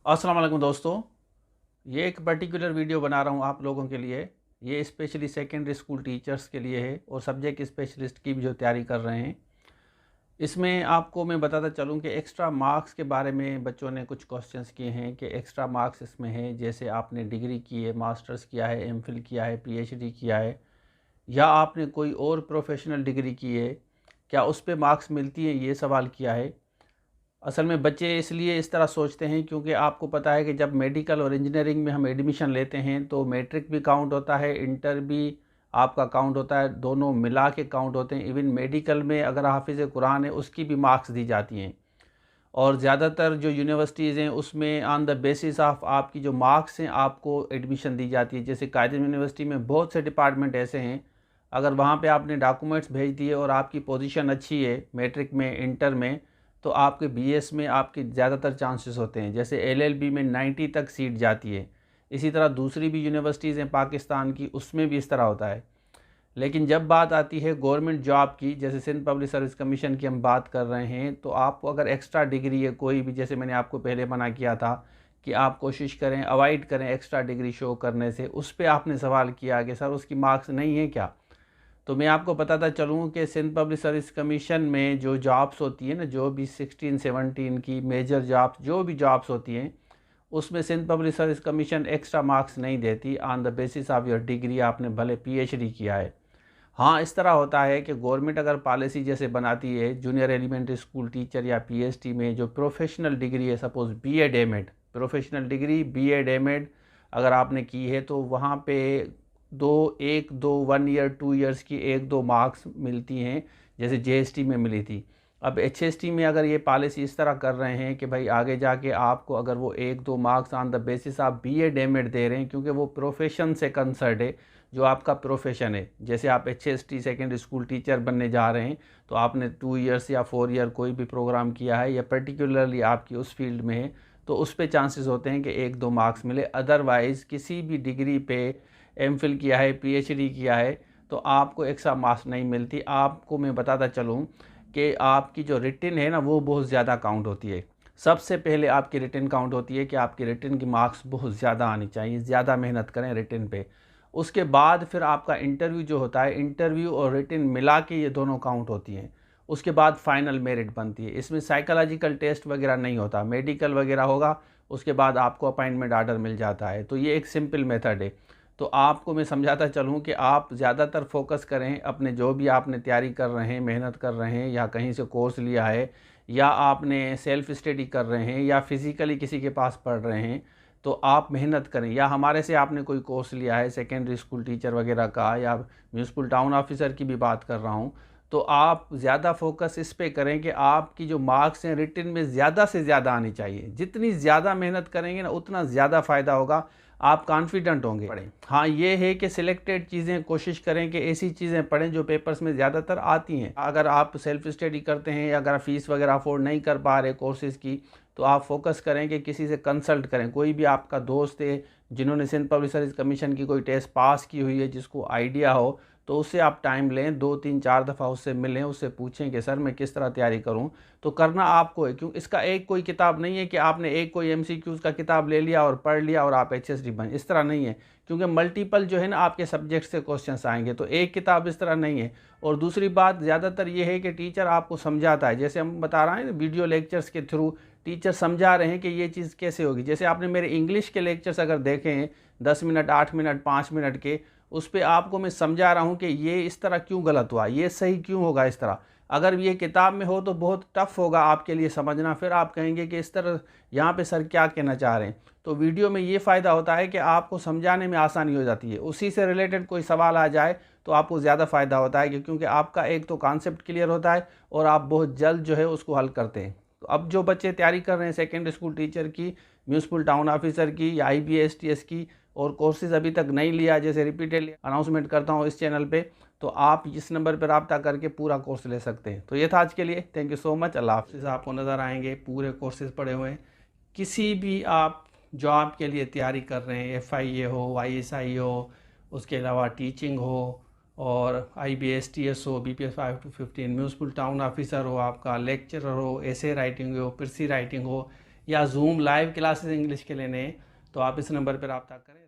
अस्सलाम वालेकुम दोस्तों। ये एक पर्टिकुलर वीडियो बना रहा हूँ आप लोगों के लिए। ये स्पेशली सेकेंडरी स्कूल टीचर्स के लिए है और सब्जेक्ट स्पेशलिस्ट की भी जो तैयारी कर रहे हैं। इसमें आपको मैं बताता चलूँ कि एक्स्ट्रा मार्क्स के बारे में बच्चों ने कुछ क्वेश्चंस किए हैं कि एक्स्ट्रा मार्क्स इसमें है, जैसे आपने डिग्री की है, मास्टर्स किया है, एमफिल किया है, पीएचडी किया है या आपने कोई और प्रोफेशनल डिग्री की है, क्या उस पर मार्क्स मिलती है, ये सवाल किया है। असल में बच्चे इसलिए इस तरह सोचते हैं क्योंकि आपको पता है कि जब मेडिकल और इंजीनियरिंग में हम एडमिशन लेते हैं तो मैट्रिक भी काउंट होता है, इंटर भी आपका काउंट होता है, दोनों मिला के काउंट होते हैं। इवन मेडिकल में अगर हाफिज़ कुरान है उसकी भी मार्क्स दी जाती हैं। और ज़्यादातर जो यूनिवर्सिटीज़ हैं उसमें ऑन द बेसिस ऑफ आपकी जो मार्क्स हैं आपको एडमिशन दी जाती है। जैसे कायद यूनिवर्सिटी में बहुत से डिपार्टमेंट ऐसे हैं, अगर वहाँ पे आपने डॉक्यूमेंट्स भेज दिए और आपकी पोजीशन अच्छी है मैट्रिक में, इंटर में, तो आपके बीएस में आपके ज़्यादातर चांसेस होते हैं। जैसे एलएलबी में 90 तक सीट जाती है। इसी तरह दूसरी भी यूनिवर्सिटीज़ हैं पाकिस्तान की, उसमें भी इस तरह होता है। लेकिन जब बात आती है गवर्नमेंट जॉब की, जैसे सिंध पब्लिक सर्विस कमीशन की हम बात कर रहे हैं, तो आपको अगर एक्स्ट्रा डिग्री है कोई भी, जैसे मैंने आपको पहले मना किया था कि आप कोशिश करें, अवॉइड करें एक्स्ट्रा डिग्री शो करने से, उस पर आपने सवाल किया कि सर उसकी मार्क्स नहीं है क्या। तो मैं आपको बताता चलूँ कि सिंध पब्लिक सर्विस कमीशन में जो जॉब्स होती है ना, जो भी 16-17 की मेजर जॉब्स, जो भी जॉब्स होती हैं, उसमें Sindh public service commission extra marks नहीं देती on the basis of your degree, आपने भले पीएचडी किया है। हाँ, इस तरह होता है कि गवर्नमेंट अगर पॉलिसी जैसे बनाती है जूनियर एलिमेंट्री स्कूल टीचर या पीएचडी में जो प्रोफेशनल डिग्री है, suppose BEd MEd, professional degree BEd MEd अगर आपने की है तो वहाँ पे एक दो 1 ईयर 2 ईयर्स की 1-2 मार्क्स मिलती हैं, जैसे जेएसटी में मिली थी। अब एचएसटी में अगर ये पॉलिसी इस तरह कर रहे हैं कि भाई आगे जाके आपको अगर वो 1-2 मार्क्स ऑन द बेसिस आप बीएड एमएड दे रहे हैं, क्योंकि वो प्रोफेशन से कंसर्न है, जो आपका प्रोफेशन है। जैसे आप एचएसटी सेकेंडरी स्कूल टीचर बनने जा रहे हैं तो आपने 2 ईयर्स या 4 ईयर कोई भी प्रोग्राम किया है या पर्टिकुलरली आपकी उस फील्ड में है, तो उस पे चांसेस होते हैं कि 1-2 मार्क्स मिले। अदरवाइज़ किसी भी डिग्री पे एमफिल किया है, पीएचडी किया है, तो आपको एक्स्ट्रा मार्क्स नहीं मिलती। आपको मैं बताता चलूँ कि आपकी जो रिटन है ना, वो बहुत ज़्यादा काउंट होती है। सबसे पहले आपकी रिटन काउंट होती है कि आपकी रिटन की मार्क्स बहुत ज़्यादा आनी चाहिए, ज़्यादा मेहनत करें रिटन पे। उसके बाद फिर आपका इंटरव्यू जो होता है, इंटरव्यू और रिटन मिला के ये दोनों काउंट होती हैं। उसके बाद फाइनल मेरिट बनती है। इसमें साइकोलॉजिकल टेस्ट वगैरह नहीं होता, मेडिकल वगैरह होगा, उसके बाद आपको अपॉइंटमेंट ऑर्डर मिल जाता है। तो ये एक सिंपल मेथड है। तो आपको मैं समझाता चलूँ कि आप ज़्यादातर फोकस करें अपने, जो भी आपने तैयारी कर रहे हैं, मेहनत कर रहे हैं, या कहीं से कोर्स लिया है, या आपने सेल्फ स्टडी कर रहे हैं, या फिज़िकली किसी के पास पढ़ रहे हैं, तो आप मेहनत करें। या हमारे से आपने कोई कोर्स लिया है सेकेंडरी स्कूल टीचर वगैरह का, या म्यूनसिपल टाउन ऑफिसर की भी बात कर रहा हूँ, तो आप ज़्यादा फोकस इस पे करें कि आपकी जो मार्क्स हैं रिटन में ज़्यादा से ज़्यादा आनी चाहिए। जितनी ज़्यादा मेहनत करेंगे ना, उतना ज़्यादा फ़ायदा होगा, आप कॉन्फिडेंट होंगे पढ़ें। हाँ, ये है कि सिलेक्टेड चीज़ें कोशिश करें कि ऐसी चीज़ें पढ़ें जो पेपर्स में ज़्यादातर आती हैं। अगर आप सेल्फ स्टडी करते हैं या अगर फ़ीस वगैरह अफोर्ड नहीं कर पा रहे कोर्सेज़ की, तो आप फोकस करें कि किसी से कंसल्ट करें। कोई भी आपका दोस्त है जिन्होंने सिंध पब्लिक सर्विस कमीशन की कोई टेस्ट पास की हुई है, जिसको आइडिया हो, तो उससे आप टाइम लें, 2-3-4 दफ़ा उससे मिलें, उससे पूछें कि सर मैं किस तरह तैयारी करूं। तो करना आपको है, क्यों इसका एक कोई किताब नहीं है कि आपने एक कोई एमसीक्यूज़ का किताब ले लिया और पढ़ लिया और आप एचएसडी बन, इस तरह नहीं है। क्योंकि मल्टीपल जो है ना आपके सब्जेक्ट से क्वेश्चंस आएंगे, तो एक किताब इस तरह नहीं है। और दूसरी बात ज़्यादातर ये है कि टीचर आपको समझाता है, जैसे हम बता रहे हैं वीडियो लेक्चर्स के थ्रू टीचर समझा रहे हैं कि ये चीज़ कैसे होगी। जैसे आपने मेरे इंग्लिश के लेक्चर्स अगर देखे हैं 10 मिनट, 8 मिनट, 5 मिनट के, उस पर आपको मैं समझा रहा हूँ कि ये इस तरह क्यों गलत हुआ, ये सही क्यों होगा इस तरह। अगर ये किताब में हो तो बहुत टफ होगा आपके लिए समझना, फिर आप कहेंगे कि इस तरह यहाँ पे सर क्या कहना चाह रहे हैं। तो वीडियो में ये फ़ायदा होता है कि आपको समझाने में आसानी हो जाती है। उसी से रिलेटेड कोई सवाल आ जाए तो आपको ज़्यादा फ़ायदा होता है, क्योंकि आपका एक तो कॉन्सेप्ट क्लियर होता है और आप बहुत जल्द जो है उसको हल करते हैं। तो अब जो बच्चे तैयारी कर रहे हैं सेकेंडरी स्कूल टीचर की, म्यूनसिपल टाउन ऑफिसर की, या IBSTS की, और कोर्सेज़ अभी तक नहीं लिया, जैसे रिपीटेडली अनाउंसमेंट करता हूँ इस चैनल पे, तो आप इस नंबर पर रब्ता करके पूरा कोर्स ले सकते हैं। तो ये था आज के लिए, थैंक यू सो मच, अल्लाह हाफ़िज़। आपको नज़र आएंगे पूरे कोर्सेज़ पढ़े हुए हैं। किसी भी आप जॉब के लिए तैयारी कर रहे हैं, FIA हो, ISI हो, उसके अलावा टीचिंग हो, और IBSTS हो, BPS 5 to 15, municipal town officer हो, आपका लेक्चरर हो, एसे राइटिंग हो, पिरसी राइटिंग हो, या जूम लाइव क्लासेस इंग्लिश के लेने हैं तो आप इस नंबर पर रब्ता करें।